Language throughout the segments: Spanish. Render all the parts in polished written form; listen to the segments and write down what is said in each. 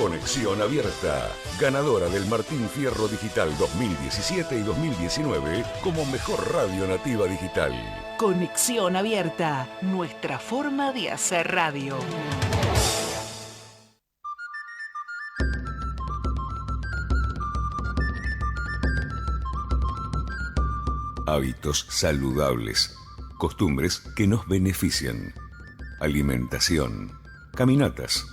Conexión Abierta, ganadora del Martín Fierro Digital 2017 y 2019 como mejor radio nativa digital. Conexión Abierta, nuestra forma de hacer radio. Hábitos saludables, costumbres que nos benefician, alimentación, caminatas,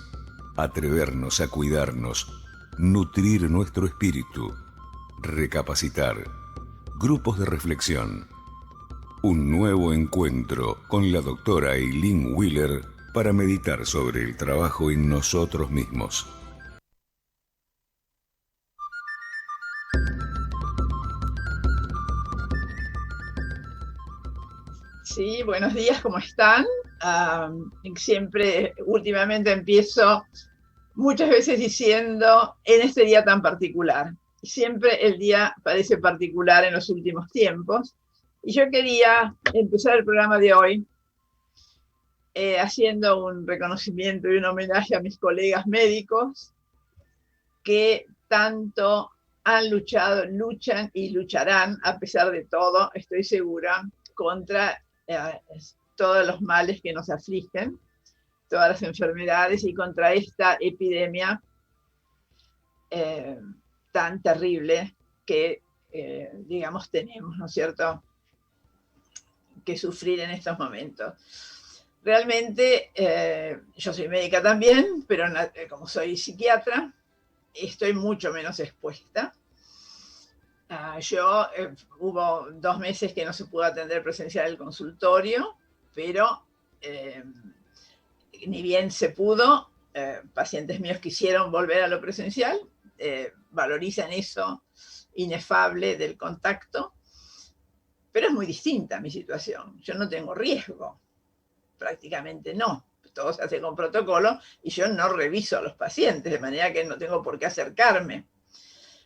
atrevernos a cuidarnos, nutrir nuestro espíritu, recapacitar, grupos de reflexión. Un nuevo encuentro con la doctora Eileen Wheeler para meditar sobre el trabajo en nosotros mismos. Sí, buenos días, ¿cómo están? Siempre, últimamente empiezo muchas veces diciendo, en este día tan particular. Siempre el día parece particular en los últimos tiempos. Y yo quería empezar el programa de hoy haciendo un reconocimiento y un homenaje a mis colegas médicos que tanto han luchado, luchan y lucharán, a pesar de todo, estoy segura, contra todos los males que nos afligen, todas las enfermedades y contra esta epidemia tan terrible que, digamos, tenemos, ¿no es cierto?, que sufrir en estos momentos. Realmente, yo soy médica también, pero como soy psiquiatra, estoy mucho menos expuesta. Hubo 2 meses que no se pudo atender presencial el consultorio, pero ni bien se pudo, pacientes míos quisieron volver a lo presencial, valorizan eso inefable del contacto, pero es muy distinta mi situación. Yo no tengo riesgo, prácticamente no. Todo se hace con protocolo y yo no reviso a los pacientes, de manera que no tengo por qué acercarme.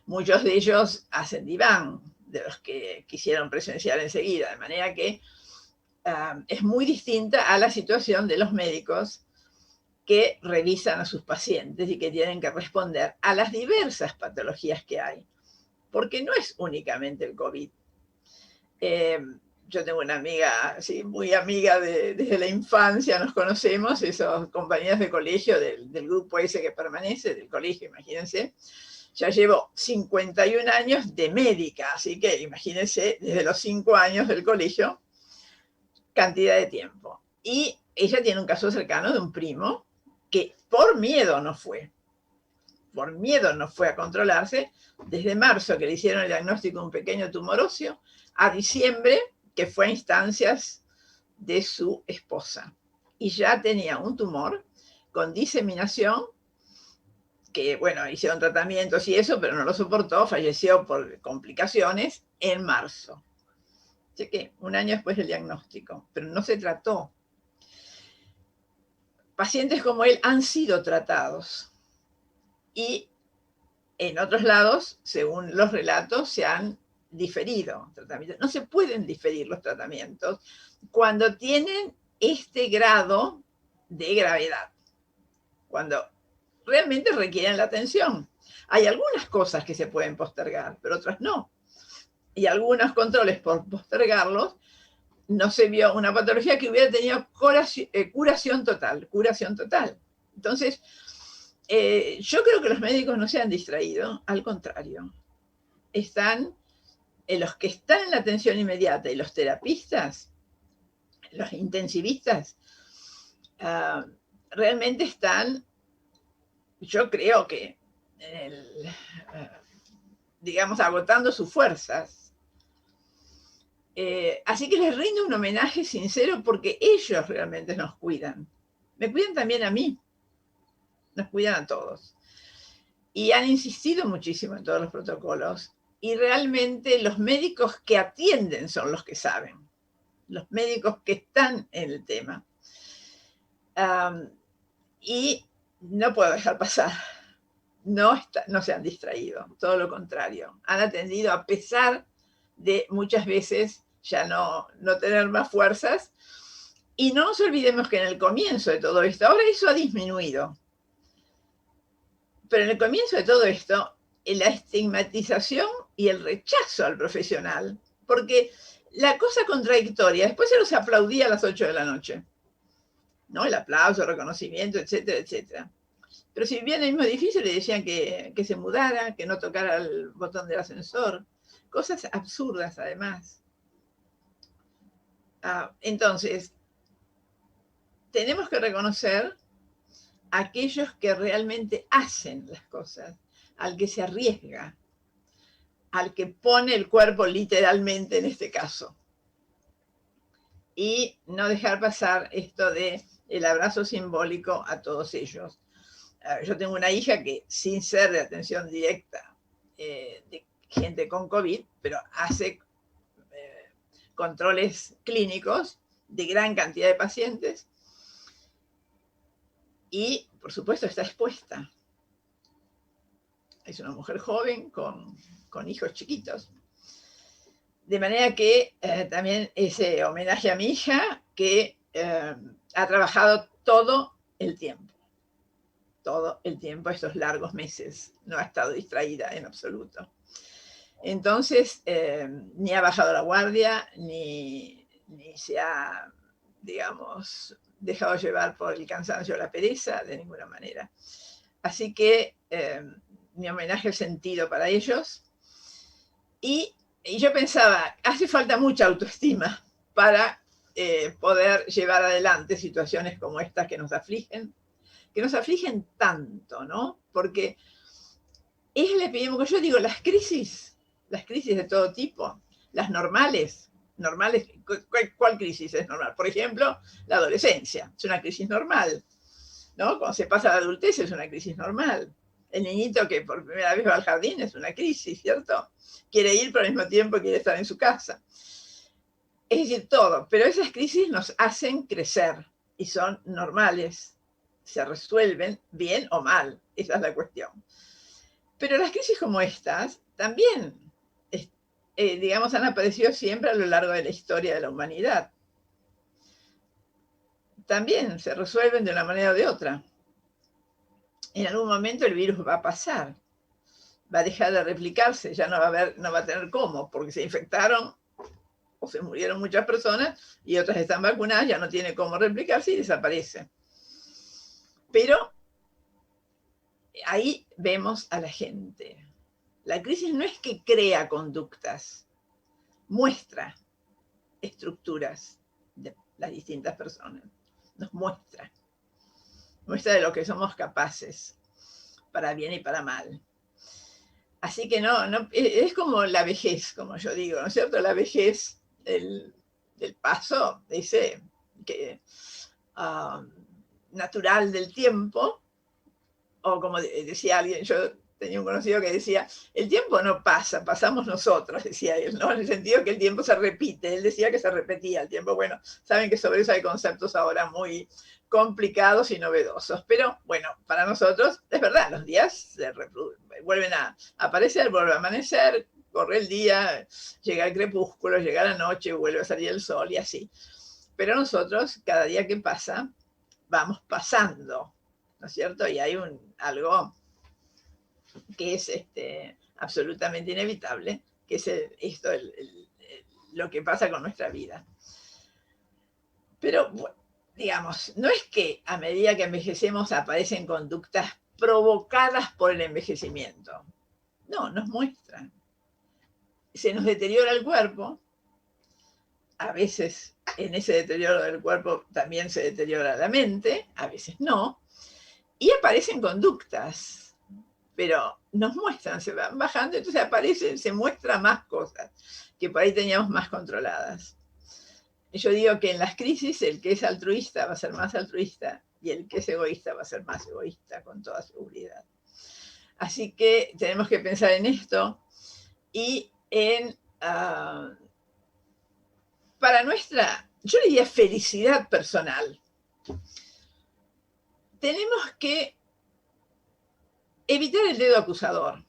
Muchos de ellos hacen diván, de los que quisieron presenciar enseguida, de manera que es muy distinta a la situación de los médicos que revisan a sus pacientes y que tienen que responder a las diversas patologías que hay, porque no es únicamente el COVID. Yo tengo una amiga, sí, muy amiga desde la infancia, nos conocemos, esos compañeros de colegio del grupo ese que permanece, del colegio, imagínense. Ya llevo 51 años de médica, así que imagínense, desde los 5 años del colegio, cantidad de tiempo. Y ella tiene un caso cercano de un primo que por miedo no fue a controlarse, desde marzo que le hicieron el diagnóstico de un pequeño tumor óseo, a diciembre que fue a instancias de su esposa. Y ya tenía un tumor con diseminación, que bueno, hicieron tratamientos y eso, pero no lo soportó, falleció por complicaciones en marzo. Así que 1 año después del diagnóstico, pero no se trató. Pacientes como él han sido tratados y en otros lados, según los relatos, se han diferido tratamientos. No se pueden diferir los tratamientos cuando tienen este grado de gravedad, cuando realmente requieren la atención. Hay algunas cosas que se pueden postergar, pero otras no. Y algunos controles por postergarlos, no se vio una patología que hubiera tenido curación total. Entonces, yo creo que los médicos no se han distraído, al contrario. Los que están en la atención inmediata y los terapistas, los intensivistas, realmente están, yo creo que, digamos, agotando sus fuerzas. Así que les rindo un homenaje sincero porque ellos realmente nos cuidan. Me cuidan también a mí, nos cuidan a todos. Y han insistido muchísimo en todos los protocolos. Y realmente los médicos que atienden son los que saben, los médicos que están en el tema. Y no puedo dejar pasar. No se han distraído, todo lo contrario. Han atendido a pesar de muchas veces ya no tener más fuerzas. Y no nos olvidemos que en el comienzo de todo esto, ahora eso ha disminuido. Pero en el comienzo de todo esto, la estigmatización y el rechazo al profesional, porque la cosa contradictoria, después se los aplaudía a las 8 de la noche, ¿no? El aplauso, el reconocimiento, etcétera, etcétera. Pero si vivía en el mismo edificio, le decían que se mudara, que no tocara el botón del ascensor. Cosas absurdas, además. Entonces, tenemos que reconocer a aquellos que realmente hacen las cosas, al que se arriesga, al que pone el cuerpo literalmente en este caso. Y no dejar pasar esto de el abrazo simbólico a todos ellos. Yo tengo una hija que, sin ser de atención directa de gente con COVID, pero hace controles clínicos de gran cantidad de pacientes y, por supuesto, está expuesta. Es una mujer joven con hijos chiquitos. De manera que también ese homenaje a mi hija, que ha trabajado todo el tiempo, estos largos meses, no ha estado distraída en absoluto. Entonces, ni ha bajado la guardia, ni se ha, digamos, dejado llevar por el cansancio o la pereza, de ninguna manera. Así que mi homenaje al sentido para ellos. Y yo pensaba, hace falta mucha autoestima para poder llevar adelante situaciones como estas que nos afligen tanto, ¿no? Porque es el epidemia, yo digo, las crisis de todo tipo, las normales, ¿cuál crisis es normal? Por ejemplo, la adolescencia, es una crisis normal, ¿no? Cuando se pasa a la adultez es una crisis normal. El niñito que por primera vez va al jardín es una crisis, ¿cierto? Quiere ir, pero al mismo tiempo quiere estar en su casa. Es decir, todo, pero esas crisis nos hacen crecer y son normales. Se resuelven bien o mal, esa es la cuestión. Pero las crisis como estas también, digamos, han aparecido siempre a lo largo de la historia de la humanidad. También se resuelven de una manera o de otra. En algún momento el virus va a pasar, va a dejar de replicarse, ya no va a tener cómo, porque se infectaron o se murieron muchas personas y otras están vacunadas, ya no tiene cómo replicarse y desaparece. Pero ahí vemos a la gente. La crisis no es que crea conductas, muestra estructuras de las distintas personas, nos muestra de lo que somos capaces, para bien y para mal. Así que no, es como la vejez, como yo digo, ¿no es cierto? La vejez del paso, dice, que natural del tiempo, o como decía alguien, yo tenía un conocido que decía, el tiempo no pasa, pasamos nosotros, decía él, ¿no? En el sentido que el tiempo se repite, él decía que se repetía el tiempo. Bueno, saben que sobre eso hay conceptos ahora muy complicados y novedosos, pero bueno, para nosotros es verdad, los días vuelven a aparecer, vuelve a amanecer, corre el día, llega el crepúsculo, llega la noche, vuelve a salir el sol y así. Pero nosotros, cada día que pasa, vamos pasando, ¿no es cierto? Y hay algo que es absolutamente inevitable, que es lo que pasa con nuestra vida. Pero, bueno, digamos, no es que a medida que envejecemos aparecen conductas provocadas por el envejecimiento. No, nos muestran. Se nos deteriora el cuerpo. A veces en ese deterioro del cuerpo también se deteriora la mente, a veces no. Y aparecen conductas, pero nos muestran, se van bajando, entonces se muestran más cosas que por ahí teníamos más controladas. Yo digo que en las crisis el que es altruista va a ser más altruista y el que es egoísta va a ser más egoísta, con toda seguridad. Así que tenemos que pensar en esto y para nuestra, yo diría, felicidad personal. Tenemos que evitar el dedo acusador.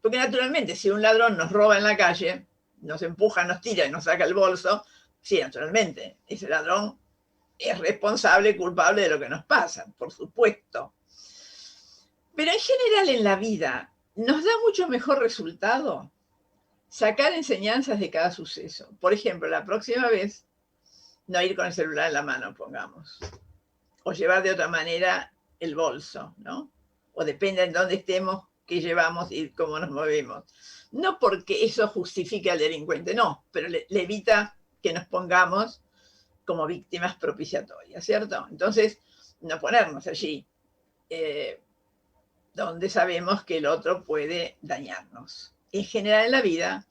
Porque naturalmente, si un ladrón nos roba en la calle, nos empuja, nos tira y nos saca el bolso, sí, naturalmente, ese ladrón es responsable y culpable de lo que nos pasa, por supuesto. Pero en general en la vida nos da mucho mejor resultado sacar enseñanzas de cada suceso. Por ejemplo, la próxima vez no ir con el celular en la mano, pongamos, o llevar de otra manera el bolso, ¿no? O depende de dónde estemos, qué llevamos y cómo nos movemos. No porque eso justifique al delincuente, no, pero le evita que nos pongamos como víctimas propiciatorias, ¿cierto? Entonces, no ponernos allí donde sabemos que el otro puede dañarnos. En general en la vida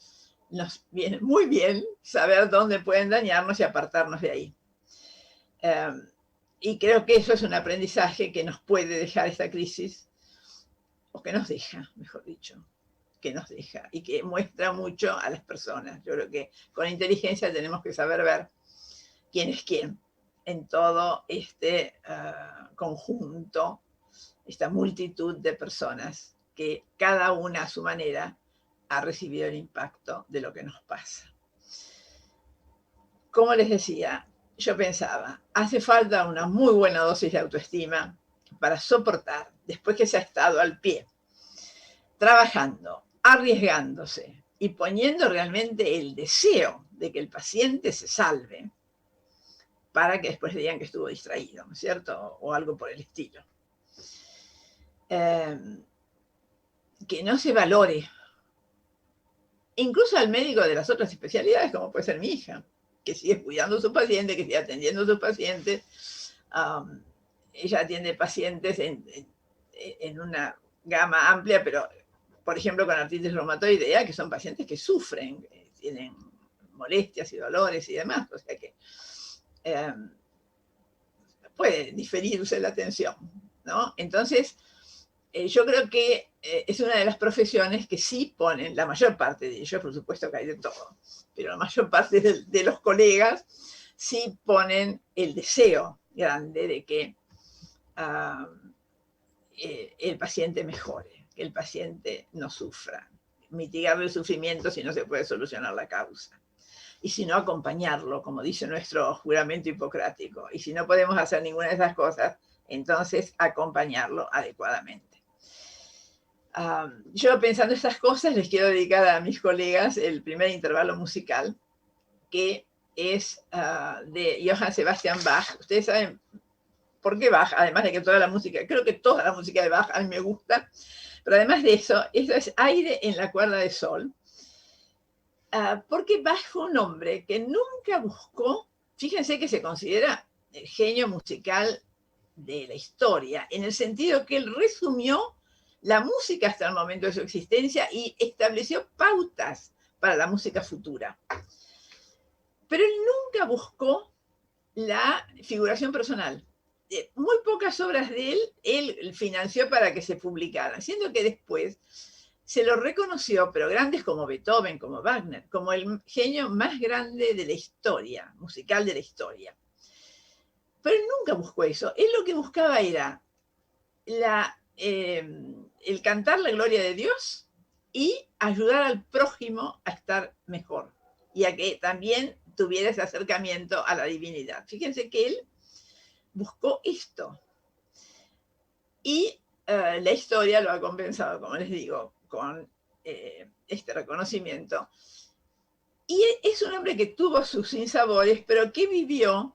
nos viene muy bien saber dónde pueden dañarnos y apartarnos de ahí. Y creo que eso es un aprendizaje que nos puede dejar esta crisis, o que nos deja, mejor dicho, que nos deja y que muestra mucho a las personas. Yo creo que con inteligencia tenemos que saber ver quién es quién en todo este conjunto, esta multitud de personas que cada una a su manera ha recibido el impacto de lo que nos pasa. Como les decía, yo pensaba, hace falta una muy buena dosis de autoestima para soportar, después que se ha estado al pie, trabajando, arriesgándose y poniendo realmente el deseo de que el paciente se salve, para que después digan que estuvo distraído, ¿no es cierto? O algo por el estilo. Que no se valore, incluso al médico de las otras especialidades, como puede ser mi hija, que sigue cuidando a su paciente, que sigue atendiendo a sus pacientes. Ella atiende pacientes en una gama amplia, pero, por ejemplo, con artritis reumatoidea, que son pacientes que sufren, tienen molestias y dolores y demás, o sea que puede diferirse la atención, ¿no? Entonces, yo creo que es una de las profesiones que sí ponen, la mayor parte de ellos, por supuesto que hay de todo, pero la mayor parte de los colegas sí ponen el deseo grande de que el paciente mejore, que el paciente no sufra, mitigar el sufrimiento si no se puede solucionar la causa. Y si no, acompañarlo, como dice nuestro juramento hipocrático. Y si no podemos hacer ninguna de esas cosas, entonces acompañarlo adecuadamente. Yo, pensando estas cosas, les quiero dedicar a mis colegas el primer intervalo musical, que es de Johann Sebastian Bach. Ustedes saben por qué Bach, además de que toda la música, creo que toda la música de Bach a mí me gusta, pero además de eso es Aire en la cuerda de sol. Porque Bach fue un hombre que nunca buscó, fíjense que se considera el genio musical de la historia, en el sentido que él resumió la música hasta el momento de su existencia y estableció pautas para la música futura. Pero él nunca buscó la figuración personal. Muy pocas obras de él financió para que se publicaran, siendo que después se lo reconoció, pero grandes como Beethoven, como Wagner, como el genio más grande de la historia, musical de la historia. Pero él nunca buscó eso. Él lo que buscaba era el cantar la gloria de Dios y ayudar al prójimo a estar mejor y a que también tuviera ese acercamiento a la divinidad. Fíjense que él buscó esto. Y la historia lo ha compensado, como les digo, con este reconocimiento. Y es un hombre que tuvo sus sinsabores, pero que vivió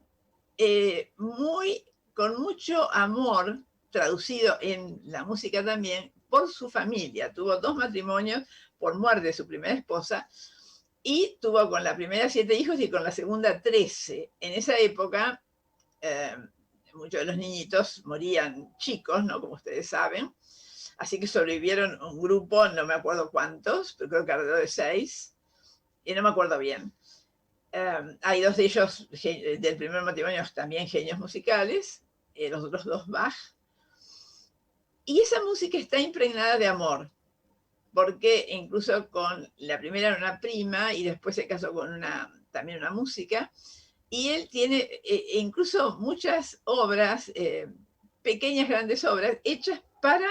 con mucho amor, traducido en la música también, por su familia. Tuvo 2 matrimonios por muerte de su primera esposa y tuvo con la primera 7 hijos y con la segunda 13. En esa época, muchos de los niñitos morían chicos, ¿no? Como ustedes saben. Así que sobrevivieron un grupo, no me acuerdo cuántos, pero creo que alrededor de 6, y no me acuerdo bien. Hay 2 de ellos del primer matrimonio también genios musicales, los otros 2 Bach. Y esa música está impregnada de amor, porque incluso con la primera era una prima y después se casó con también una música. Y él tiene incluso muchas obras, pequeñas, grandes obras, hechas para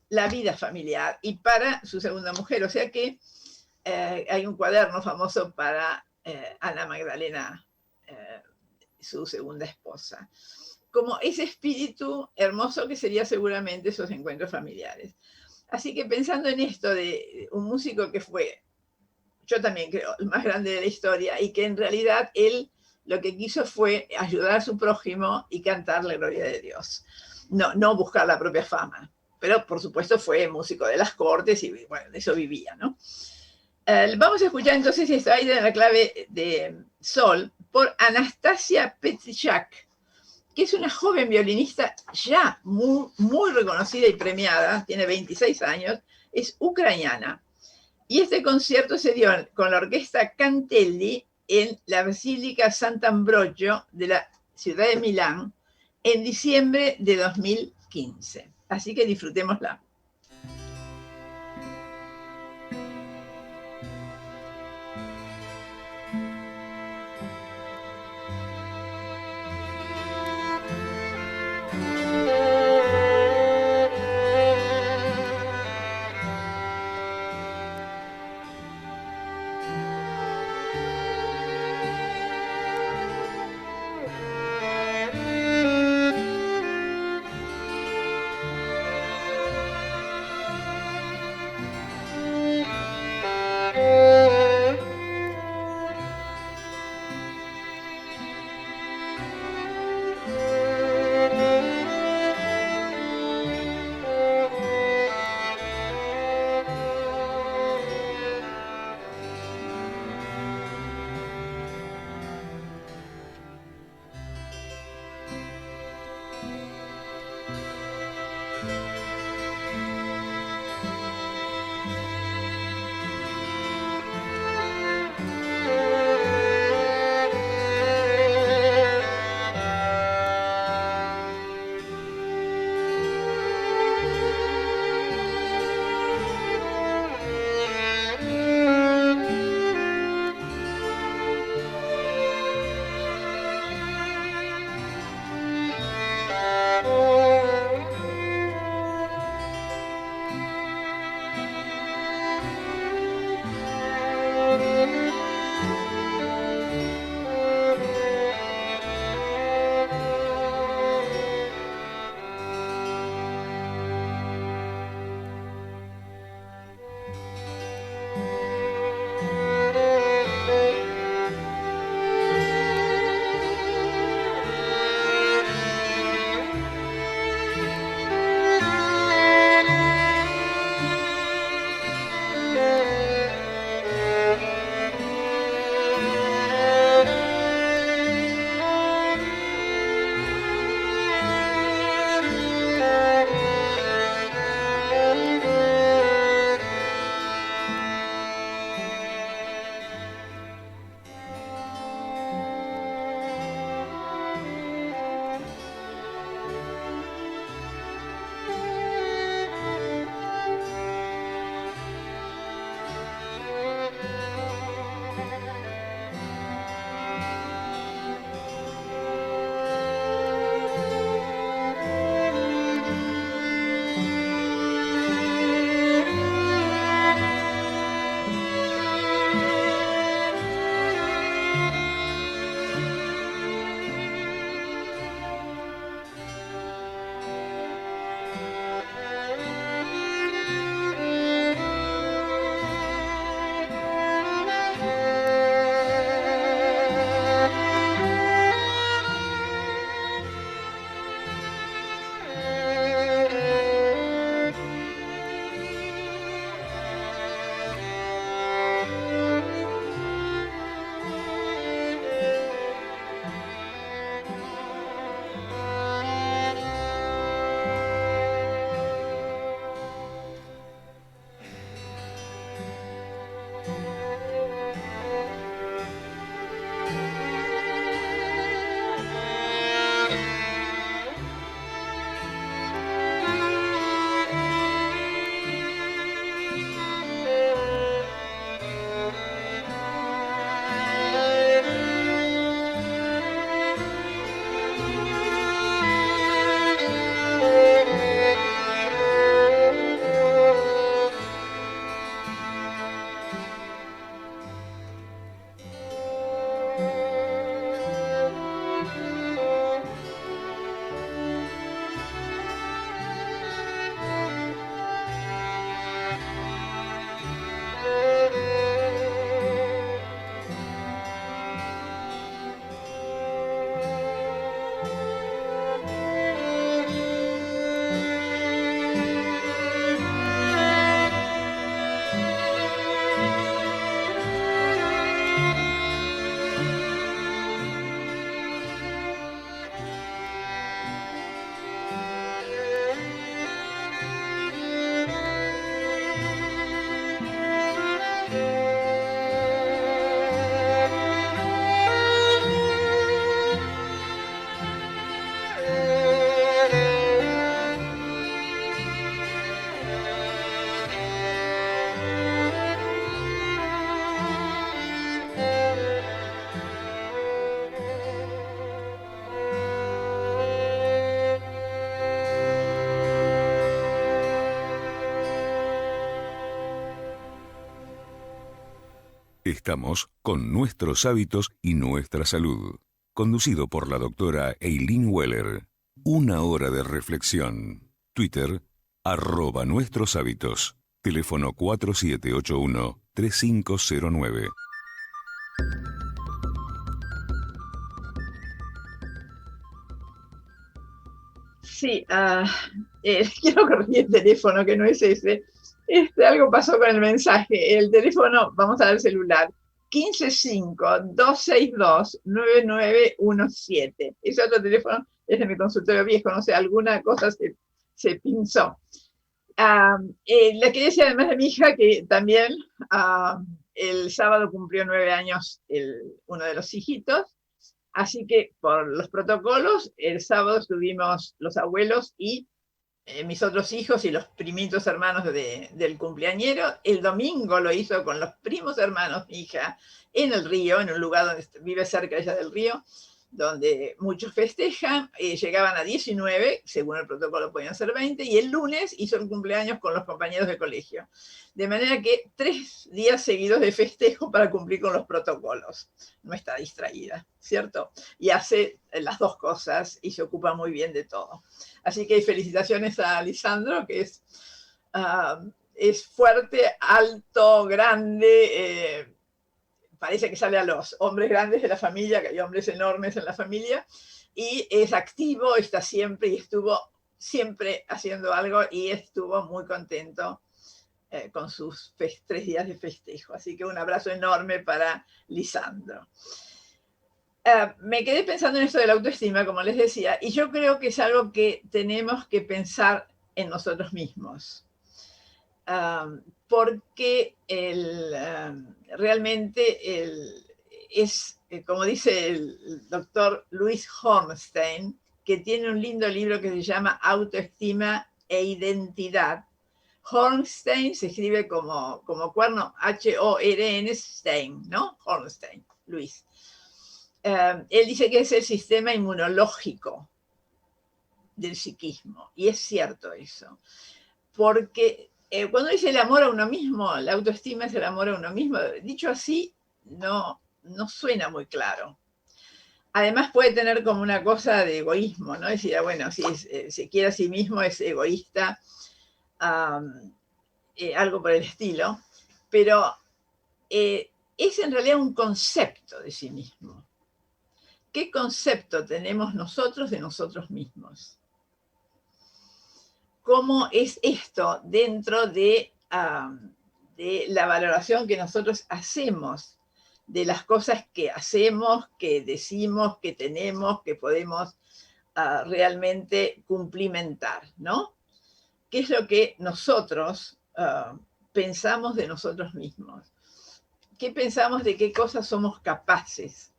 la vida familiar y para su segunda mujer. O sea que hay un cuaderno famoso para Ana Magdalena, su segunda esposa. como ese espíritu hermoso que sería seguramente esos encuentros familiares. Así que pensando en esto de un músico que fue, yo también creo, el más grande de la historia, y que en realidad él lo que quiso fue ayudar a su prójimo y cantar la gloria de Dios, no buscar la propia fama. Pero por supuesto fue músico de las cortes y bueno, de eso vivía, ¿no? Vamos a escuchar entonces esta idea en la clave de sol por Anastasia Petrychak, que es una joven violinista ya muy reconocida y premiada, tiene 26 años, es ucraniana. Y este concierto se dio con la orquesta Cantelli en la Basílica Sant'Ambrogio de la ciudad de Milán en diciembre de 2015. Así que disfrutémosla. Estamos con nuestros hábitos y nuestra salud. Conducido por la doctora Eileen Weller. Una hora de reflexión. Twitter, @nuestros hábitos. Teléfono 4781-3509. Sí, quiero corregir el teléfono, que no es ese. Algo pasó con el mensaje. El teléfono, vamos a dar el celular, 155-262-9917. Ese otro teléfono es de mi consultorio viejo, no sé, alguna cosa se pinzó. Le quería decir además de mi hija que también el sábado cumplió 9 años uno de los hijitos. Así que por los protocolos, el sábado estuvimos los abuelos y mis otros hijos y los primitos hermanos del cumpleañero. El domingo lo hizo con los primos hermanos, mi hija, en el río, en un lugar donde vive cerca ella del río, donde muchos festejan. Llegaban a 19, según el protocolo podían ser 20, y el lunes hizo el cumpleaños con los compañeros de colegio. De manera que 3 días seguidos de festejo para cumplir con los protocolos. No está distraída, ¿cierto? Y hace las dos cosas y se ocupa muy bien de todo. Así que felicitaciones a Lisandro, que es fuerte, alto, grande, parece que sale a los hombres grandes de la familia, que hay hombres enormes en la familia, y es activo, está siempre, y estuvo siempre haciendo algo, y estuvo muy contento con sus 3 días de festejo. Así que un abrazo enorme para Lisandro. Me quedé pensando en esto de la autoestima, como les decía, y yo creo que es algo que tenemos que pensar en nosotros mismos. Porque realmente es, como dice el doctor Luis Hornstein, que tiene un lindo libro que se llama Autoestima e Identidad. Hornstein se escribe como cuerno, H-O-R-N, Stein, ¿no? Hornstein, Luis. Él dice que es el sistema inmunológico del psiquismo, y es cierto eso, porque cuando dice el amor a uno mismo, la autoestima es el amor a uno mismo, dicho así, no suena muy claro. Además puede tener como una cosa de egoísmo, ¿no? Decir, bueno, si se quiere a sí mismo es egoísta, algo por el estilo, pero es en realidad un concepto de sí mismo. ¿Qué concepto tenemos nosotros de nosotros mismos? ¿Cómo es esto dentro de la valoración que nosotros hacemos de las cosas que hacemos, que decimos, que tenemos, que podemos realmente cumplimentar, ¿no? ¿Qué es lo que nosotros pensamos de nosotros mismos? ¿Qué pensamos de qué cosas somos capaces?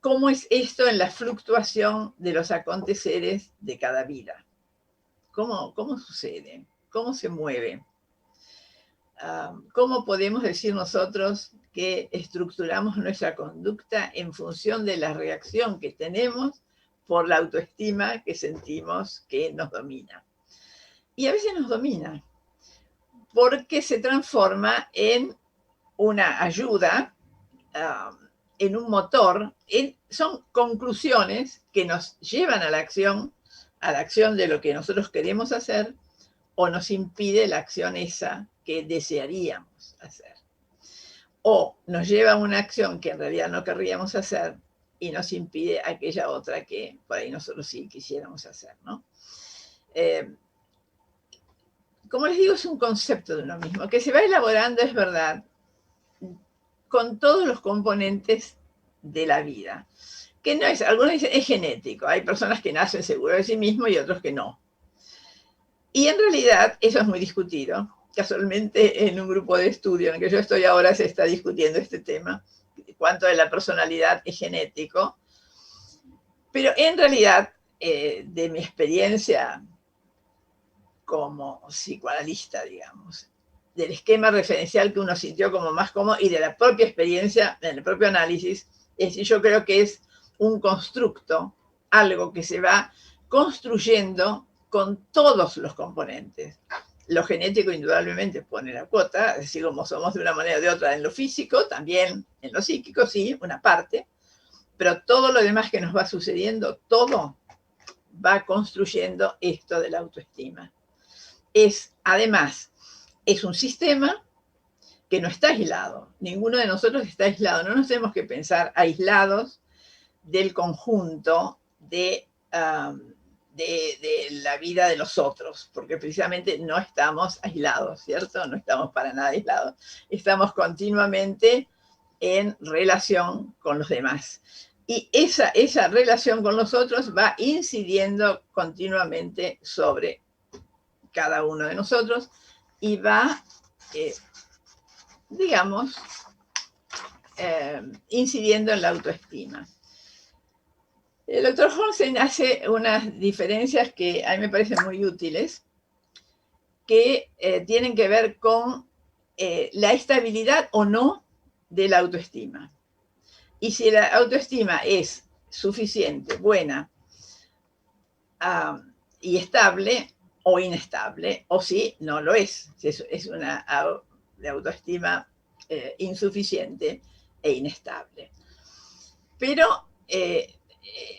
¿Cómo es esto en la fluctuación de los aconteceres de cada vida? ¿Cómo sucede? ¿Cómo se mueve? ¿Cómo podemos decir nosotros que estructuramos nuestra conducta en función de la reacción que tenemos por la autoestima que sentimos que nos domina? Y a veces nos domina, porque se transforma en una ayuda, en un motor, son conclusiones que nos llevan a la acción de lo que nosotros queremos hacer, o nos impide la acción esa que desearíamos hacer. O nos lleva a una acción que en realidad no querríamos hacer y nos impide aquella otra que por ahí nosotros sí quisiéramos hacer, ¿no? Como les digo, es un concepto de uno mismo, que se va elaborando, es verdad, con todos los componentes de la vida. Que no es, algunos dicen, es genético. Hay personas que nacen seguros de sí mismos y otros que no. Y en realidad eso es muy discutido. Casualmente en un grupo de estudio en el que yo estoy ahora se está discutiendo este tema, cuánto de la personalidad es genético. Pero en realidad, de mi experiencia como psicoanalista, digamos, del esquema referencial que uno sintió como más cómodo y de la propia experiencia, en el propio análisis, es decir, yo creo que es un constructo, algo que se va construyendo con todos los componentes. lo genético indudablemente pone la cuota, es decir, como somos de una manera o de otra en lo físico, también en lo psíquico, sí, una parte, pero todo lo demás que nos va sucediendo, todo va construyendo esto de la autoestima. Además, es un sistema que no está aislado. Ninguno de nosotros está aislado. No nos tenemos que pensar aislados del conjunto de la vida de los otros, porque precisamente no estamos aislados, ¿cierto? No estamos para nada aislados. Estamos continuamente en relación con los demás. Y esa relación con los otros va incidiendo continuamente sobre cada uno de nosotros y va, digamos, incidiendo en la autoestima. El doctor Hornstein hace unas diferencias que a mí me parecen muy útiles, que tienen que ver con la estabilidad o no de la autoestima. Y si la autoestima es suficiente, buena y estable o inestable, o si no lo es, si es una autoestima insuficiente e inestable. Pero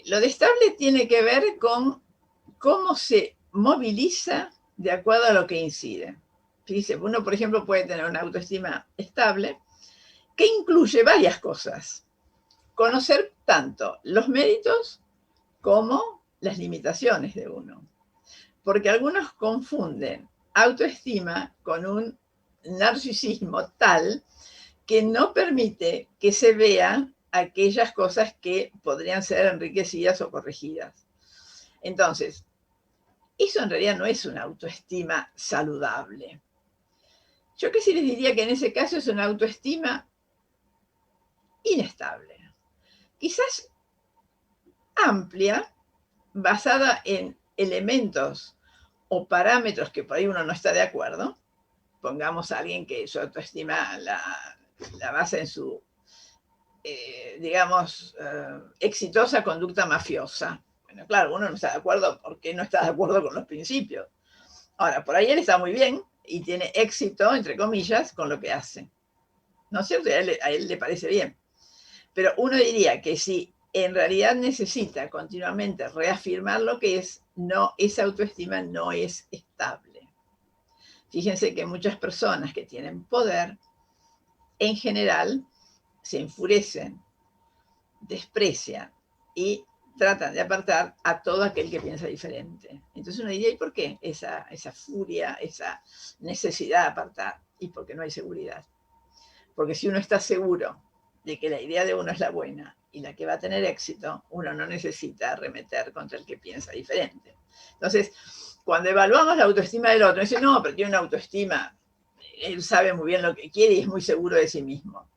lo de estable tiene que ver con cómo se moviliza de acuerdo a lo que incide. Fíjense, uno, por ejemplo, puede tener una autoestima estable que incluye varias cosas. Conocer tanto los méritos como las limitaciones de uno. Porque algunos confunden autoestima con un narcisismo tal que no permite que se vean aquellas cosas que podrían ser enriquecidas o corregidas. Entonces, eso en realidad no es una autoestima saludable. Yo casi les diría que en ese caso es una autoestima inestable. Quizás amplia, basada en elementos o parámetros que por ahí uno no está de acuerdo. Pongamos a alguien que su autoestima la basa en su, digamos, exitosa conducta mafiosa. Bueno, claro, uno no está de acuerdo porque no está de acuerdo con los principios. Ahora, por ahí él está muy bien y tiene éxito, entre comillas, con lo que hace. ¿No es cierto? A él le parece bien. Pero uno diría que si en realidad necesita continuamente reafirmar lo que es, no, esa autoestima no es estable. Fíjense que muchas personas que tienen poder, en general, se enfurecen, desprecian y tratan de apartar a todo aquel que piensa diferente. Entonces uno diría, ¿y por qué esa furia, esa necesidad de apartar? Y porque no hay seguridad. Porque si uno está seguro de que la idea de uno es la buena y la que va a tener éxito, uno no necesita arremeter contra el que piensa diferente. Entonces, cuando evaluamos la autoestima del otro, dice, no, pero tiene una autoestima, él sabe muy bien lo que quiere y es muy seguro de sí mismo.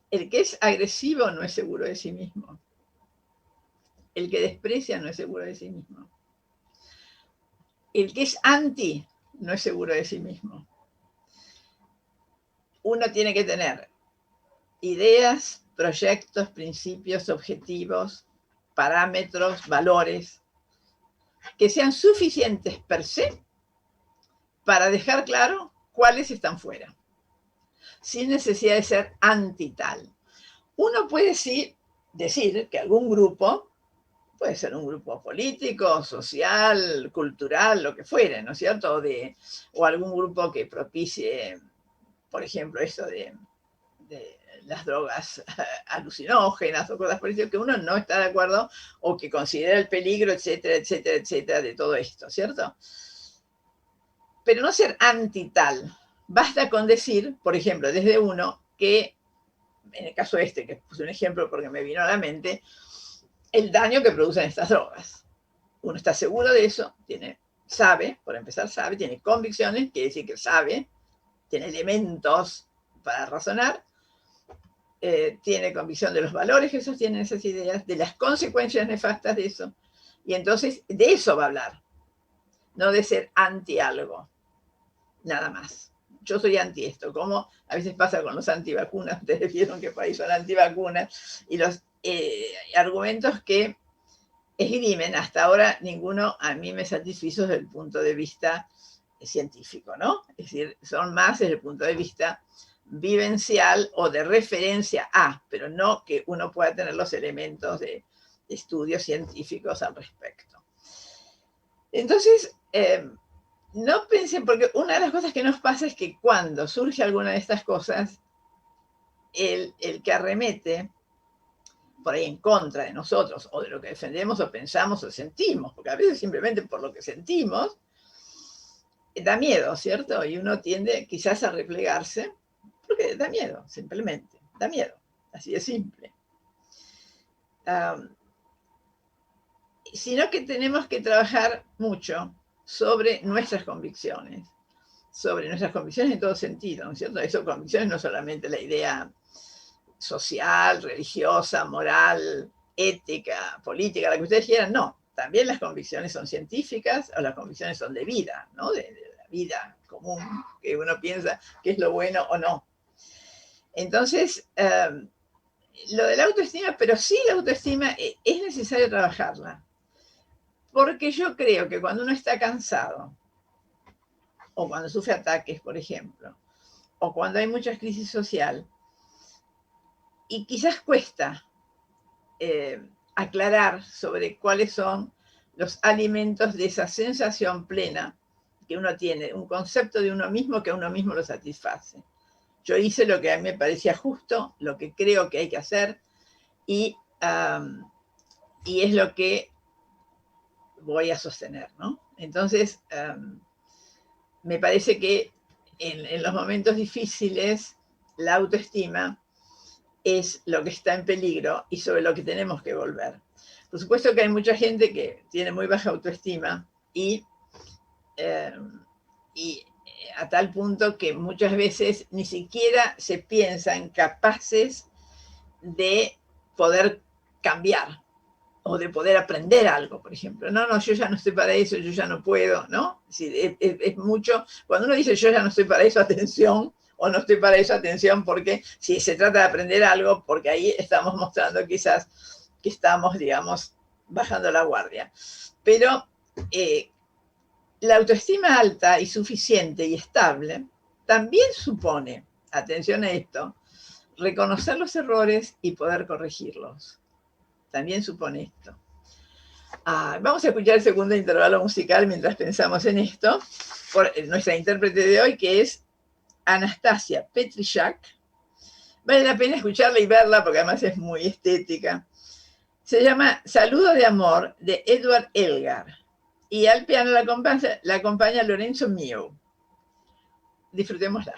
El que es agresivo no es seguro de sí mismo. El que desprecia no es seguro de sí mismo. El que es anti no es seguro de sí mismo. Uno tiene que tener ideas, proyectos, principios, objetivos, parámetros, valores, que sean suficientes per se para dejar claro cuáles están fuera, sin necesidad de ser anti tal. Uno puede sí decir que algún grupo, puede ser un grupo político, social, cultural, lo que fuere, ¿no es cierto? O algún grupo que propicie, por ejemplo, eso de las drogas alucinógenas o cosas por el estilo, que uno no está de acuerdo o que considera el peligro, etcétera, etcétera, etcétera, de todo esto, ¿cierto? Pero no ser anti tal. Basta con decir, por ejemplo, desde uno, que en el caso este, que puse un ejemplo porque me vino a la mente, el daño que producen estas drogas. Uno está seguro de eso, sabe, por empezar sabe, tiene convicciones, quiere decir que sabe, tiene elementos para razonar, tiene convicción de los valores que sostienen esas ideas, de las consecuencias nefastas de eso, y entonces de eso va a hablar, no de ser anti algo, nada más. Yo soy anti esto, como a veces pasa con los antivacunas, ustedes vieron que por ahí son antivacunas, y los argumentos que esgrimen, hasta ahora ninguno a mí me satisfizo desde el punto de vista científico, ¿no? Es decir, son más desde el punto de vista vivencial o de referencia a, pero no que uno pueda tener los elementos de estudios científicos al respecto. Entonces, no piensen, porque una de las cosas que nos pasa es que cuando surge alguna de estas cosas, el que arremete por ahí en contra de nosotros, o de lo que defendemos, o pensamos, o sentimos, porque a veces simplemente por lo que sentimos, da miedo, ¿cierto? Y uno tiende quizás a replegarse, porque da miedo, simplemente, da miedo, así de simple. Sino que tenemos que trabajar mucho sobre nuestras convicciones en todo sentido, ¿no es cierto? Esas convicciones no solamente la idea social, religiosa, moral, ética, política, la que ustedes quieran, no. También las convicciones son científicas o las convicciones son de vida, ¿no? De la vida común, que uno piensa que es lo bueno o no. Entonces, lo de la autoestima, pero sí la autoestima es necesario trabajarla. Porque yo creo que cuando uno está cansado, o cuando sufre ataques, por ejemplo, o cuando hay mucha crisis social, y quizás cuesta aclarar sobre cuáles son los alimentos de esa sensación plena que uno tiene, un concepto de uno mismo que a uno mismo lo satisface. Yo hice lo que a mí me parecía justo, lo que creo que hay que hacer, y es lo que voy a sostener, ¿no? Entonces, me parece que en los momentos difíciles, la autoestima es lo que está en peligro y sobre lo que tenemos que volver. Por supuesto que hay mucha gente que tiene muy baja autoestima y a tal punto que muchas veces ni siquiera se piensan capaces de poder cambiar o de poder aprender algo, por ejemplo. No, yo ya no estoy para eso, yo ya no puedo, ¿no? Es mucho, cuando uno dice yo ya no estoy para eso, atención, o no estoy para eso, atención, porque si se trata de aprender algo, porque ahí estamos mostrando quizás que estamos, digamos, bajando la guardia. Pero la autoestima alta y suficiente y estable también supone, atención a esto, reconocer los errores y poder corregirlos. También supone esto. Vamos a escuchar el segundo intervalo musical mientras pensamos en esto, por nuestra intérprete de hoy, que es Anastasia Petrichak. Vale la pena escucharla y verla porque además es muy estética. Se llama Saludo de Amor, de Edward Elgar. Y al piano la acompaña Lorenzo Mio. Disfrutémosla.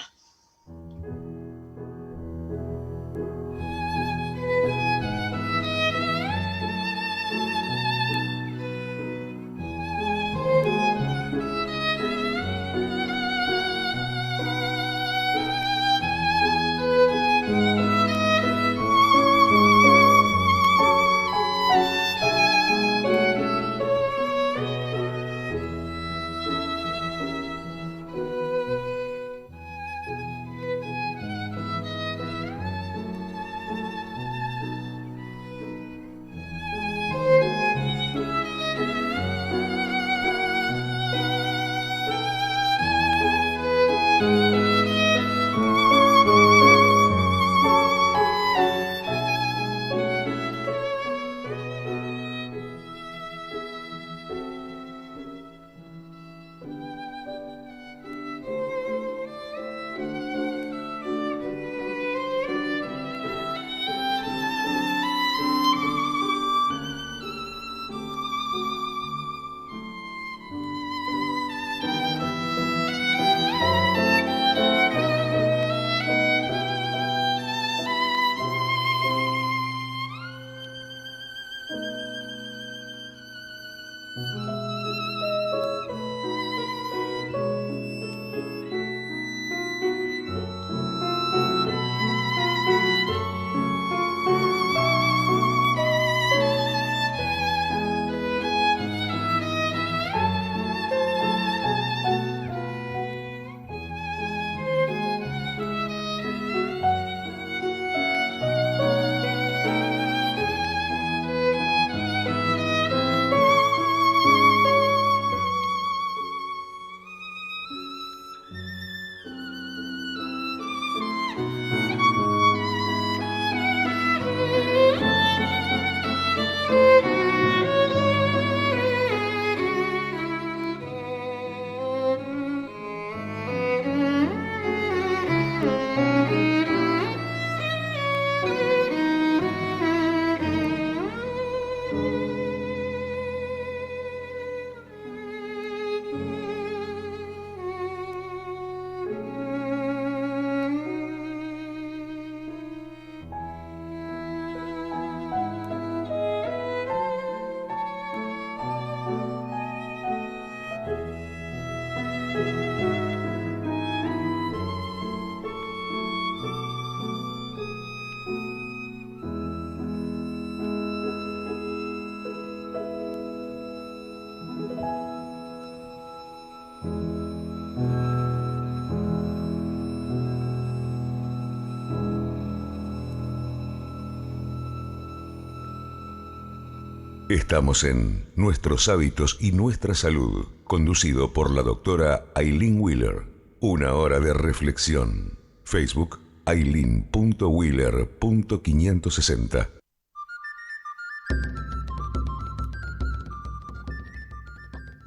Estamos en Nuestros Hábitos y Nuestra Salud, conducido por la doctora Aileen Wheeler. Una hora de reflexión. Facebook, aileen.wheeler.560.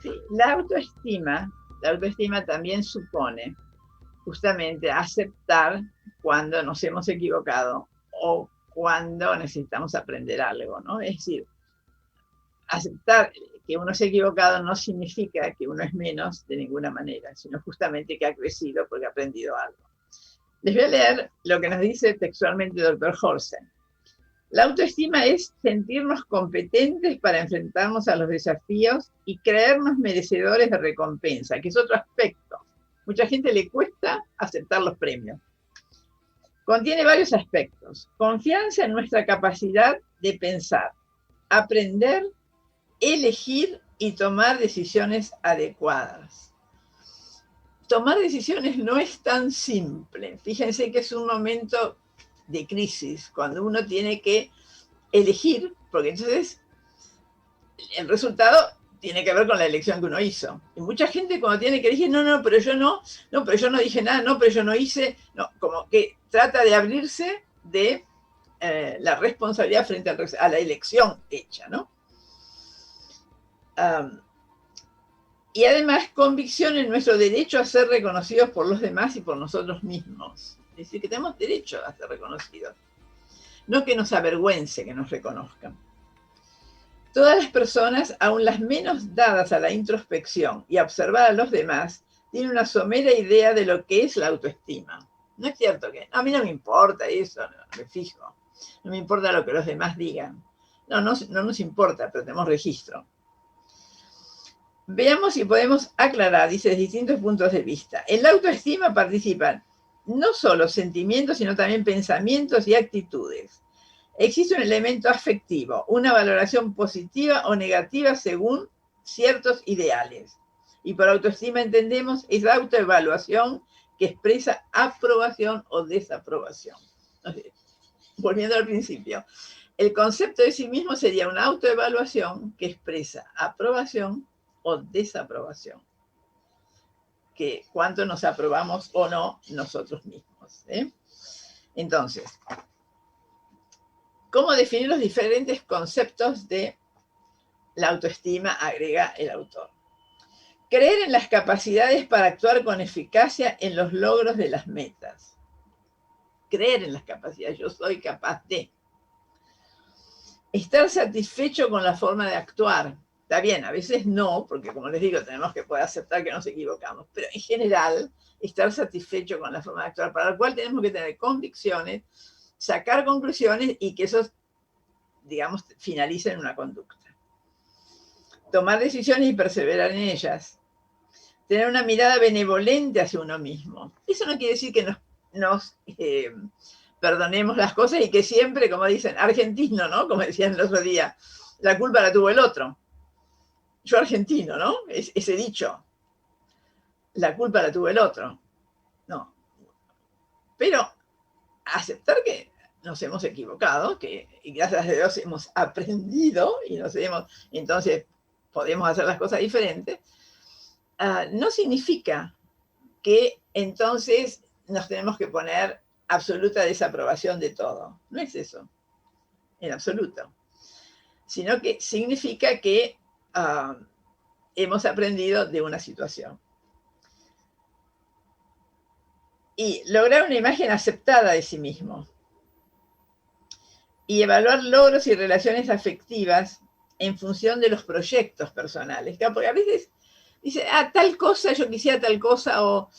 Sí, la autoestima también supone justamente aceptar cuando nos hemos equivocado o cuando necesitamos aprender algo, ¿no? Es decir, aceptar que uno se ha equivocado no significa que uno es menos de ninguna manera, sino justamente que ha crecido porque ha aprendido algo. Les voy a leer lo que nos dice textualmente el doctor Horsen. La autoestima es sentirnos competentes para enfrentarnos a los desafíos y creernos merecedores de recompensa, que es otro aspecto. Mucha gente le cuesta aceptar los premios. Contiene varios aspectos. Confianza en nuestra capacidad de pensar, aprender, elegir y tomar decisiones adecuadas. Tomar decisiones no es tan simple. Fíjense que es un momento de crisis, cuando uno tiene que elegir, porque entonces el resultado tiene que ver con la elección que uno hizo. Y mucha gente cuando tiene que elegir, pero yo no dije nada, pero yo no hice, como que trata de abrirse de la responsabilidad frente a la elección hecha, ¿no? Y además convicción en nuestro derecho a ser reconocidos por los demás y por nosotros mismos. Es decir, que tenemos derecho a ser reconocidos. No que nos avergüence que nos reconozcan. Todas las personas, aun las menos dadas a la introspección y a observar a los demás, tienen una somera idea de lo que es la autoestima. No es cierto que a mí no me importa eso, no me fijo. No me importa lo que los demás digan. No nos importa, pero tenemos registro. Veamos si podemos aclarar, dice, desde distintos puntos de vista. En la autoestima participan no solo sentimientos, sino también pensamientos y actitudes. Existe un elemento afectivo, una valoración positiva o negativa según ciertos ideales. Y por autoestima entendemos esa autoevaluación que expresa aprobación o desaprobación. Volviendo al principio, el concepto de sí mismo sería una autoevaluación que expresa aprobación o desaprobación, que cuánto nos aprobamos o no nosotros mismos. Entonces, ¿cómo definir los diferentes conceptos de la autoestima? Agrega el autor. Creer en las capacidades para actuar con eficacia en los logros de las metas. Creer en las capacidades, yo soy capaz de. Estar satisfecho con la forma de actuar. Está bien, a veces no, porque como les digo, tenemos que poder aceptar que nos equivocamos, pero en general, estar satisfecho con la forma de actuar, para lo cual tenemos que tener convicciones, sacar conclusiones y que eso, digamos, finalice en una conducta. Tomar decisiones y perseverar en ellas. Tener una mirada benevolente hacia uno mismo. Eso no quiere decir que nos perdonemos las cosas y que siempre, como dicen, argentino, ¿no? Como decían el otro día, la culpa la tuvo el otro. Yo argentino, ¿no? Ese dicho. La culpa la tuvo el otro. No. Pero aceptar que nos hemos equivocado, y gracias a Dios hemos aprendido y entonces podemos hacer las cosas diferentes, no significa que entonces nos tenemos que poner absoluta desaprobación de todo. No es eso, en absoluto. Sino que significa que hemos aprendido de una situación. Y lograr una imagen aceptada de sí mismo. Y evaluar logros y relaciones afectivas en función de los proyectos personales. Porque a veces dice, tal cosa, yo quisiera tal cosa, o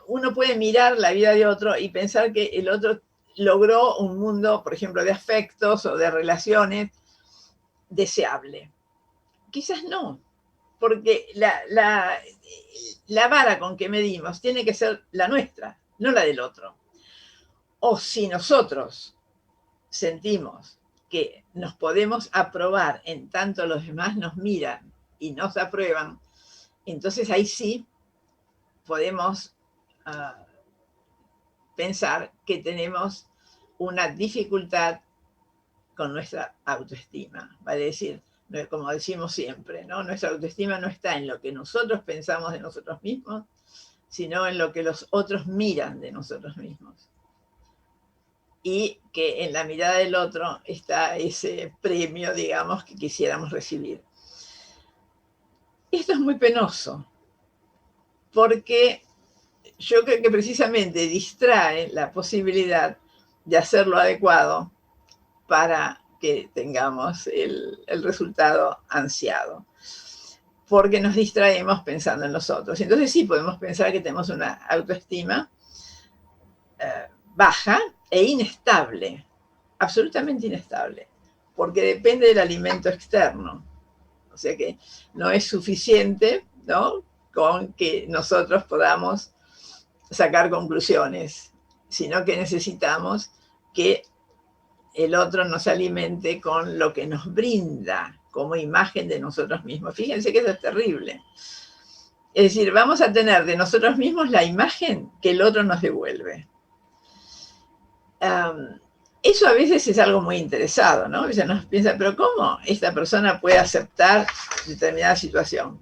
uno puede mirar la vida de otro y pensar que el otro logró un mundo, por ejemplo, de afectos o de relaciones deseable. Quizás no, porque la vara con que medimos tiene que ser la nuestra, no la del otro. O si nosotros sentimos que nos podemos aprobar en tanto los demás nos miran y nos aprueban, entonces ahí sí podemos pensar que tenemos una dificultad con nuestra autoestima. Vale decir, como decimos siempre, ¿no? Nuestra autoestima no está en lo que nosotros pensamos de nosotros mismos, sino en lo que los otros miran de nosotros mismos. Y que en la mirada del otro está ese premio, digamos, que quisiéramos recibir. Esto es muy penoso, porque yo creo que precisamente distrae la posibilidad de hacer lo adecuado para que tengamos el resultado ansiado, porque nos distraemos pensando en los otros. Entonces sí podemos pensar que tenemos una autoestima baja e inestable, absolutamente inestable, porque depende del alimento externo. O sea que no es suficiente, ¿no?, con que nosotros podamos sacar conclusiones, sino que necesitamos que el otro nos alimente con lo que nos brinda como imagen de nosotros mismos. Fíjense que eso es terrible. Es decir, vamos a tener de nosotros mismos la imagen que el otro nos devuelve. Eso a veces es algo muy interesado, ¿no? A veces nos piensa, pero ¿cómo esta persona puede aceptar determinada situación?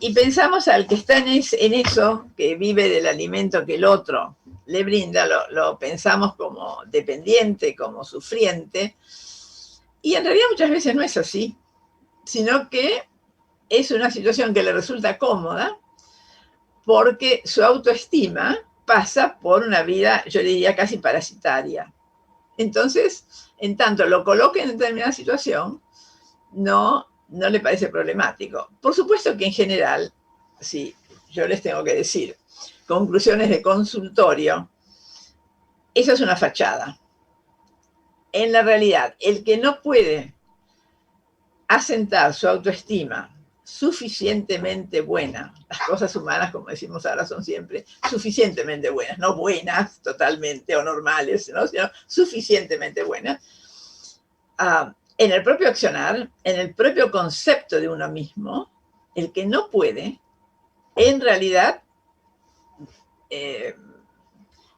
Y pensamos al que está en eso, que vive del alimento que el otro le brinda, lo pensamos como dependiente, como sufriente, y en realidad muchas veces no es así, sino que es una situación que le resulta cómoda porque su autoestima pasa por una vida, yo diría, casi parasitaria. Entonces, en tanto lo coloque en determinada situación, no le parece problemático. Por supuesto que en general, sí, yo les tengo que decir, conclusiones de consultorio, eso es una fachada. En la realidad, el que no puede asentar su autoestima suficientemente buena, las cosas humanas, como decimos ahora, son siempre suficientemente buenas, no buenas totalmente o normales, ¿no?, sino suficientemente buenas, en el propio accionar, en el propio concepto de uno mismo, el que no puede, en realidad,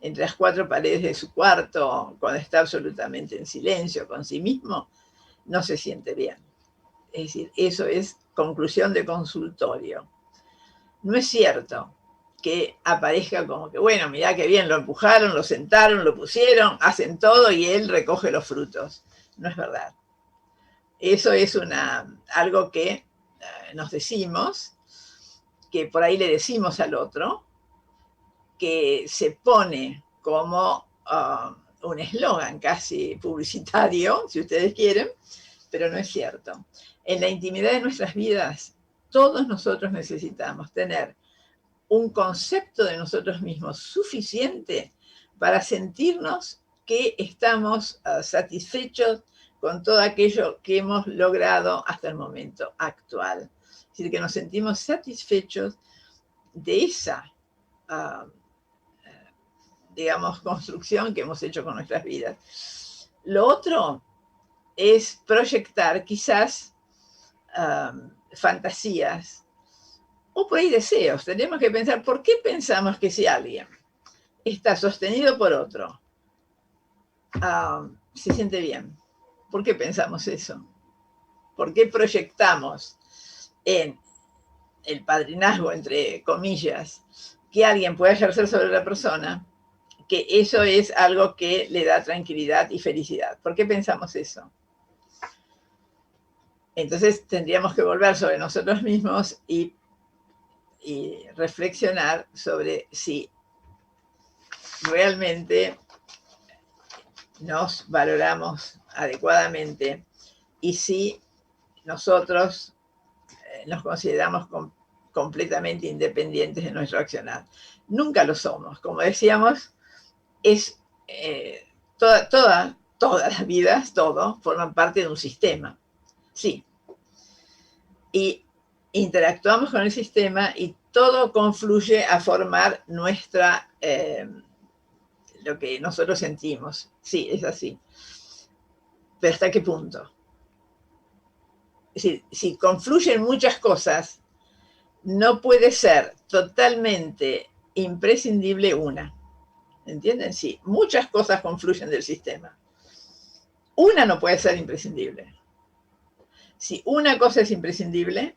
entre las cuatro paredes de su cuarto, cuando está absolutamente en silencio con sí mismo, no se siente bien. Es decir, eso es conclusión de consultorio. No es cierto que aparezca como que, bueno, mirá qué bien, lo empujaron, lo sentaron, lo pusieron, hacen todo y él recoge los frutos. No es verdad. Eso es algo que nos decimos, que por ahí le decimos al otro, que se pone como un eslogan casi publicitario, si ustedes quieren, pero no es cierto. En la intimidad de nuestras vidas, todos nosotros necesitamos tener un concepto de nosotros mismos suficiente para sentirnos que estamos satisfechos con todo aquello que hemos logrado hasta el momento actual. Es decir, que nos sentimos satisfechos de esa, digamos, construcción que hemos hecho con nuestras vidas. Lo otro es proyectar quizás fantasías o por ahí deseos. Tenemos que pensar, ¿por qué pensamos que si alguien está sostenido por otro, se siente bien? ¿Por qué pensamos eso? ¿Por qué proyectamos en el padrinazgo, entre comillas, que alguien pueda ejercer sobre la persona, que eso es algo que le da tranquilidad y felicidad? ¿Por qué pensamos eso? Entonces tendríamos que volver sobre nosotros mismos y reflexionar sobre si realmente nos valoramos adecuadamente y si nosotros nos consideramos completamente independientes de nuestro accionar. Nunca lo somos. Como decíamos, es todas las vidas, todo, forman parte de un sistema. Sí. Y interactuamos con el sistema y todo confluye a formar nuestra, lo que nosotros sentimos. Sí, es así. Pero ¿hasta qué punto? Es decir, si confluyen muchas cosas, no puede ser totalmente imprescindible una. ¿Entienden? Sí, muchas cosas confluyen del sistema. Una no puede ser imprescindible. Si una cosa es imprescindible,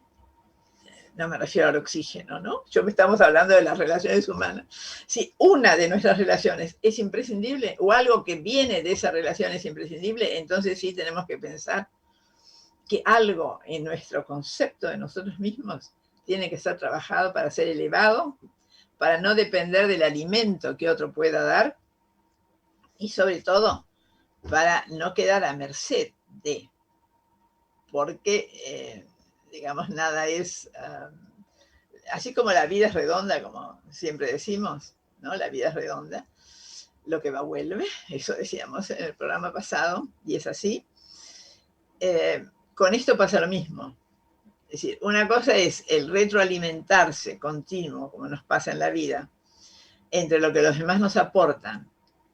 no me refiero al oxígeno, ¿no? Estamos hablando de las relaciones humanas. Si una de nuestras relaciones es imprescindible o algo que viene de esa relación es imprescindible, entonces sí tenemos que pensar que algo en nuestro concepto de nosotros mismos tiene que ser trabajado para ser elevado, para no depender del alimento que otro pueda dar y sobre todo para no quedar a merced de, porque, digamos, nada es, así como la vida es redonda, como siempre decimos, ¿no? La vida es redonda, lo que va vuelve, eso decíamos en el programa pasado, y es así. Con esto pasa lo mismo. Es decir, una cosa es el retroalimentarse continuo, como nos pasa en la vida, entre lo que los demás nos aportan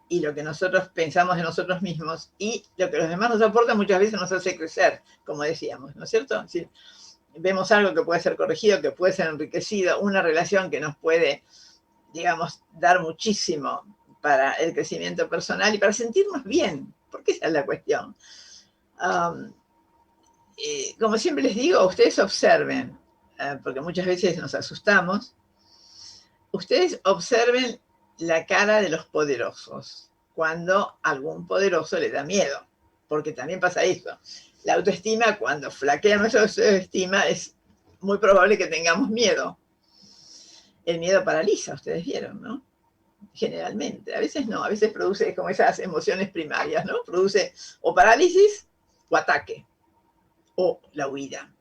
y lo que nosotros pensamos de nosotros mismos, y lo que los demás nos aportan muchas veces nos hace crecer, como decíamos, ¿no es cierto? Es decir, vemos algo que puede ser corregido, que puede ser enriquecido, una relación que nos puede, digamos, dar muchísimo para el crecimiento personal y para sentirnos bien, porque esa es la cuestión. Como siempre les digo, ustedes observen, porque muchas veces nos asustamos, ustedes observen la cara de los poderosos cuando algún poderoso le da miedo, porque también pasa eso. La autoestima, cuando flaquea nuestra autoestima, es muy probable que tengamos miedo. El miedo paraliza, ustedes vieron, ¿no? Generalmente, a veces no, a veces produce como esas emociones primarias, ¿no? Produce o parálisis o ataque, o la huida.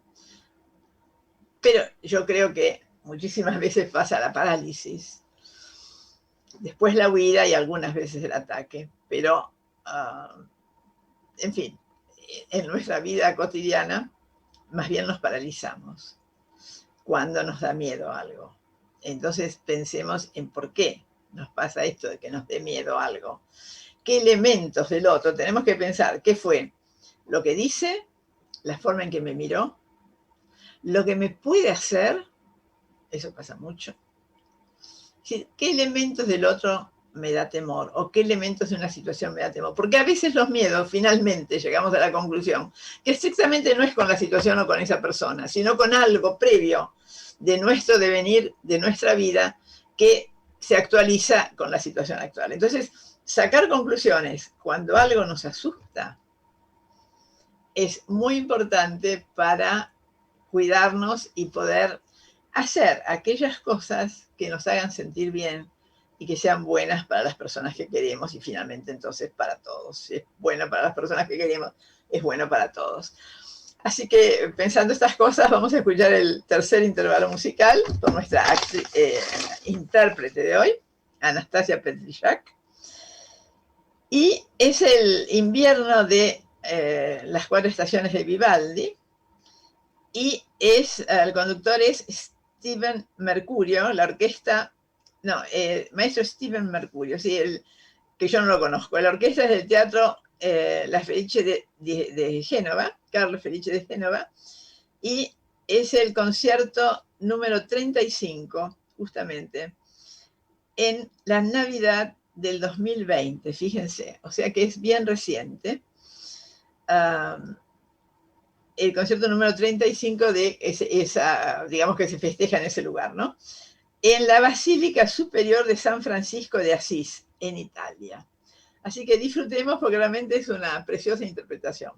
Pero yo creo que muchísimas veces pasa la parálisis, después la huida y algunas veces el ataque, pero en fin, en nuestra vida cotidiana más bien nos paralizamos cuando nos da miedo algo. Entonces pensemos en por qué nos pasa esto de que nos dé miedo algo. ¿Qué elementos del otro? Tenemos que pensar qué fue lo que dice, la forma en que me miró, lo que me puede hacer, eso pasa mucho. ¿Qué elementos del otro me da temor? ¿O qué elementos de una situación me da temor? Porque a veces los miedos, finalmente, llegamos a la conclusión, que estrictamente no es con la situación o con esa persona, sino con algo previo de nuestro devenir, de nuestra vida, que se actualiza con la situación actual. Entonces, sacar conclusiones cuando algo nos asusta es muy importante para cuidarnos y poder hacer aquellas cosas que nos hagan sentir bien y que sean buenas para las personas que queremos y finalmente entonces para todos. Si es bueno para las personas que queremos, es bueno para todos. Así que pensando estas cosas, vamos a escuchar el tercer intervalo musical con nuestra intérprete de hoy, Anastasia Petrichak. Y es el invierno de las 4 estaciones de Vivaldi. Y el conductor es Steven Mercurio, la orquesta, no, maestro Steven Mercurio, sí, que yo no lo conozco. La orquesta es del teatro La Felice de Génova, Carlo Felice de Génova, y es el concierto número 35, justamente, en la Navidad del 2020, fíjense, o sea que es bien reciente. El concierto número 35 de esa, digamos que se festeja en ese lugar, ¿no? En la Basílica Superior de San Francisco de Asís, en Italia. Así que disfrutemos porque realmente es una preciosa interpretación.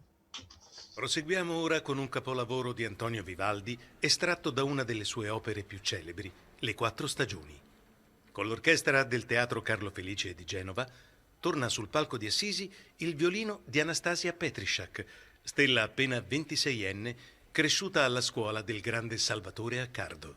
Proseguiamo ora con un capolavoro di Antonio Vivaldi, estratto da una delle sue opere più celebri, Le Quattro Stagioni. Con l'orchestra del Teatro Carlo Felice di Genova, torna sul palco di Assisi il violino di Anastasia Petrichak, stella appena 26enne, cresciuta alla scuola del grande Salvatore Accardo.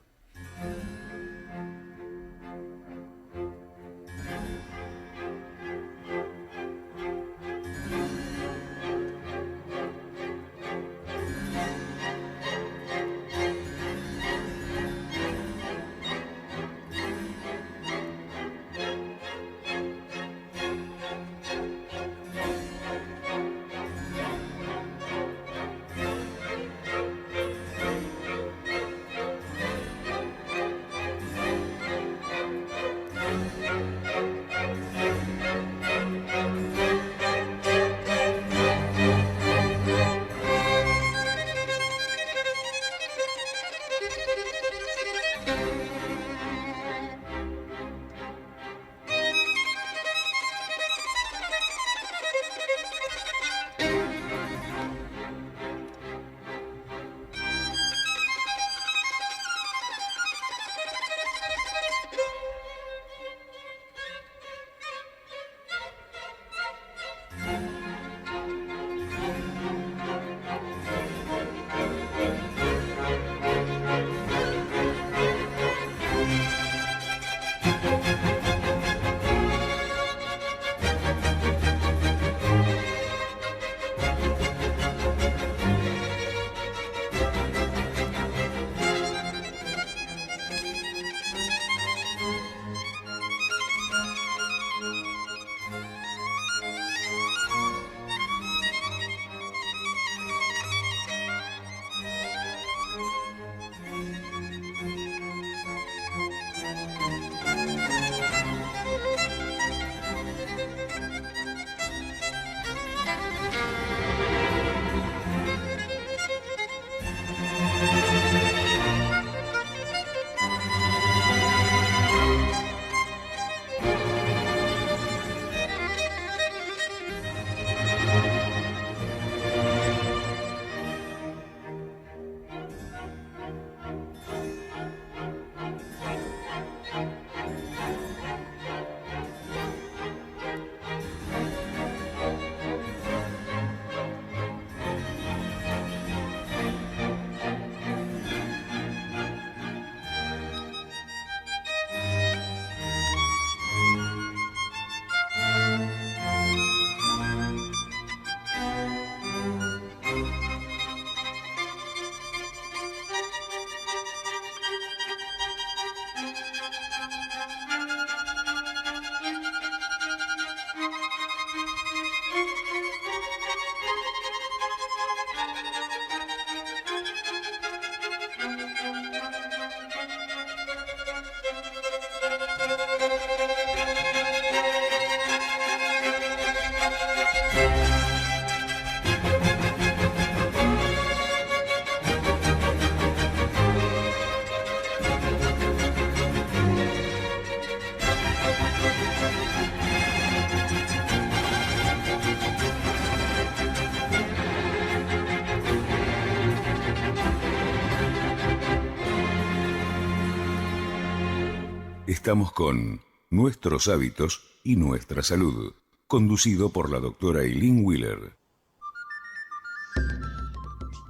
Estamos con Nuestros hábitos y nuestra salud, conducido por la doctora Eileen Wheeler.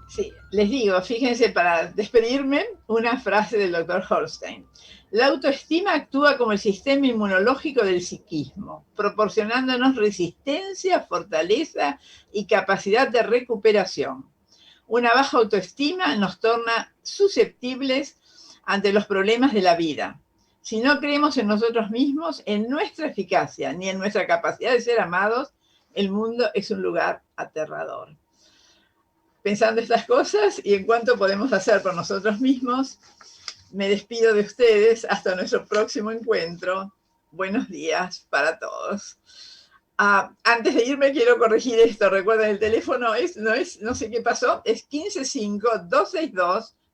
Sí, les digo, fíjense, para despedirme, una frase del doctor Holstein. La autoestima actúa como el sistema inmunológico del psiquismo, proporcionándonos resistencia, fortaleza y capacidad de recuperación. Una baja autoestima nos torna susceptibles ante los problemas de la vida. Si no creemos en nosotros mismos, en nuestra eficacia, ni en nuestra capacidad de ser amados, el mundo es un lugar aterrador. Pensando estas cosas y en cuánto podemos hacer por nosotros mismos, me despido de ustedes hasta nuestro próximo encuentro. Buenos días para todos. Antes de irme quiero corregir esto. Recuerden, el teléfono no sé qué pasó, es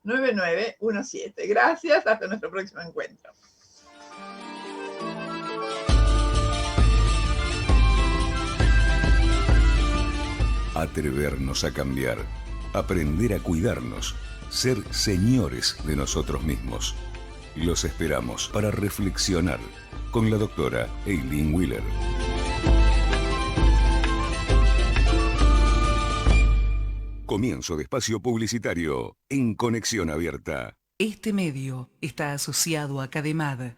155-262-9917. Gracias, hasta nuestro próximo encuentro. Atrevernos a cambiar, aprender a cuidarnos, ser señores de nosotros mismos. Los esperamos para reflexionar con la doctora Eileen Wheeler. Comienzo de espacio publicitario en Conexión Abierta. Este medio está asociado a CADEMAD,